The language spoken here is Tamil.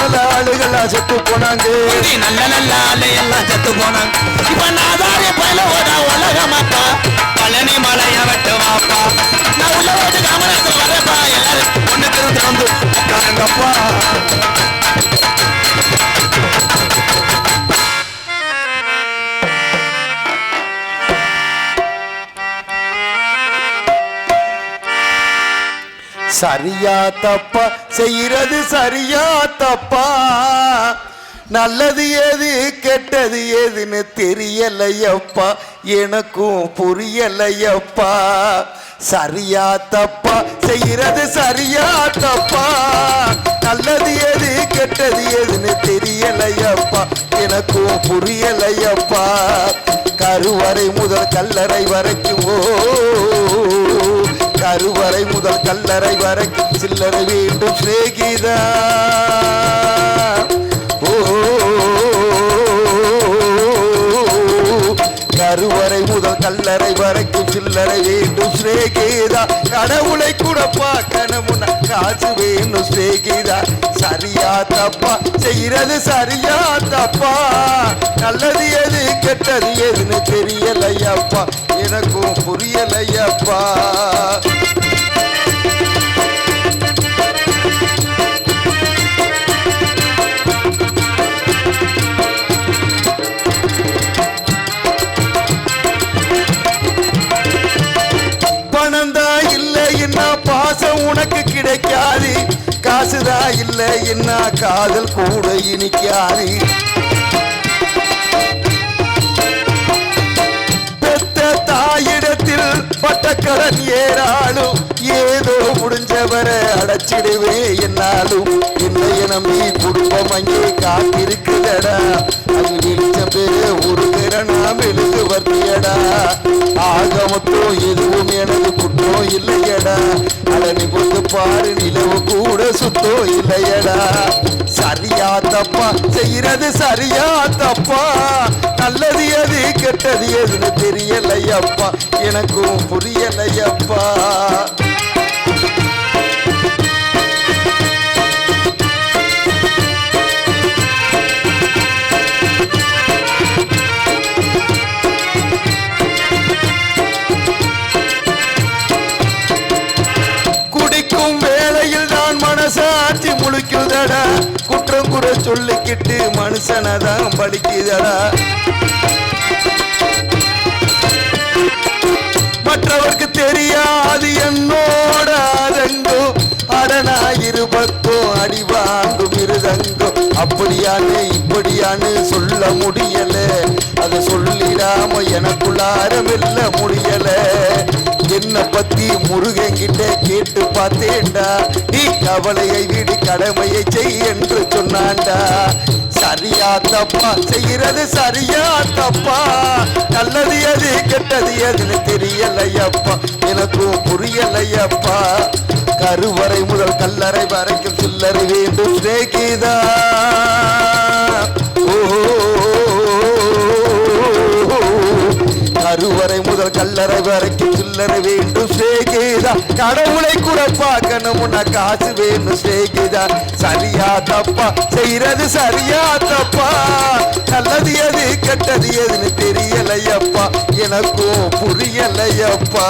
நல்ல ஆளுகள்லாம் செத்து போனாங்க. நல்ல நல்ல ஆளு எல்லாம் செத்து போனாங்க. இப்ப நாதாரி பயிலோட உலகமாப்பா பழனி மலைய வெட்டுவாப்பா. நான் உள்ள வந்து காமராஜர் வரப்பா எல்லாரும் ஒண்ணு திருந்து வந்து உட்காருங்கப்பா. சரியா தப்பா செய்யறது சரியா தப்பா, நல்லது ஏது கெட்டது ஏதுன்னு தெரியலையப்பா, எனக்கும் புரியலையப்பா. சரியா தப்பா செய்யறது சரியா தப்பா, நல்லது ஏது கெட்டது ஏதுன்னு தெரியலையப்பா, எனக்கும் புரியலையப்பா. கருவறை முதல் கல்லறை வரைக்கும் கருவறை முதல் கல்லறை வரைக்கும் சில்லறை வேண்டும் சிநேகிதா. கருவறை முதல் கல்லறை வரைக்கும் சில்லறை வேண்டும் சிநேகிதா. கடவுளை கூட பார்க்கணும் காசு வேணும் சிநேகிதா. சரியா தப்பா செய்யறது சரியா தப்பா, நல்லது எது கெட்டது எதுன்னு தெரியலையப்பா, எனக்கும் புரியலையப்பா. பணந்தா இல்லைன்னா பாசம் உனக்கு கிடைக்காது, காசுதா இல்லைன்னா காதல் கூட இனிக்காது. பெத்த தாயிடத்தில் பட்டக்கடன் ஏறாலும் ஏதோ முடிஞ்சவரை அடைச்சிடுவே என்னாலும். என்னைய நம்பி குடும்பம் அங்கே காத்திருக்குதடா, அது வெளிச்சம் பேரு ஒரு திறனா மெழுகு வர்த்தியடா. ஆகமத்தோ எதுவும் எனது குற்றோ இல்லையடா, அடனி பொது பாரு நிலவு கூட சுத்தோ இல்லையடா. சரியா தப்பா செய்யறது சரியா தப்பா, நல்லது எது கெட்டது எதுன்னு தெரியலையப்பா, எனக்கும் புரியலையப்பா. மனசாட்சி முழிக்குதடா, குற்றம் குறை சொல்லிக்கிட்டு மனுஷனதான் பலிக்குதடா. மற்றவர்க்கு தெரியாது என்னோட ஆதங்கோ, அடனாயிருபத்தோ அடி வாங்கும் இருதங்கோ. அப்படியானு இப்படியானு சொல்ல முடியல, அதை சொல்லிடாம எனக்குள்ளார வெல்ல முடியல. என்ன பத்தி முருகன்கிட்ட கேட்டு பார்த்தேன்டா, நீ கவலையை விடு கடமையை செய் என்று சொன்னான்டா. சரியா தப்பா செய்யறது சரியா தப்பா, நல்லது எது கெட்டது எதுன்னு தெரியலையப்பா, எனக்கும் புரியலையப்பா. கருவறை முதல் கல்லறை வரைக்கும் சில்லறை வேண்டும் சிநேகிதா. கருவறை முதல் கல்லறை வரைக்கும் சில்லறை வேண்டும் சிநேகிதா. கடவுளை கூட பார்க்கணும் காசு வேணும் சிநேகிதா. சரியா தப்பா செய்யறது சரியா தப்பா, நல்லது எது கெட்டது எதுன்னு தெரியலையப்பா, எனக்கும் புரியலையப்பா.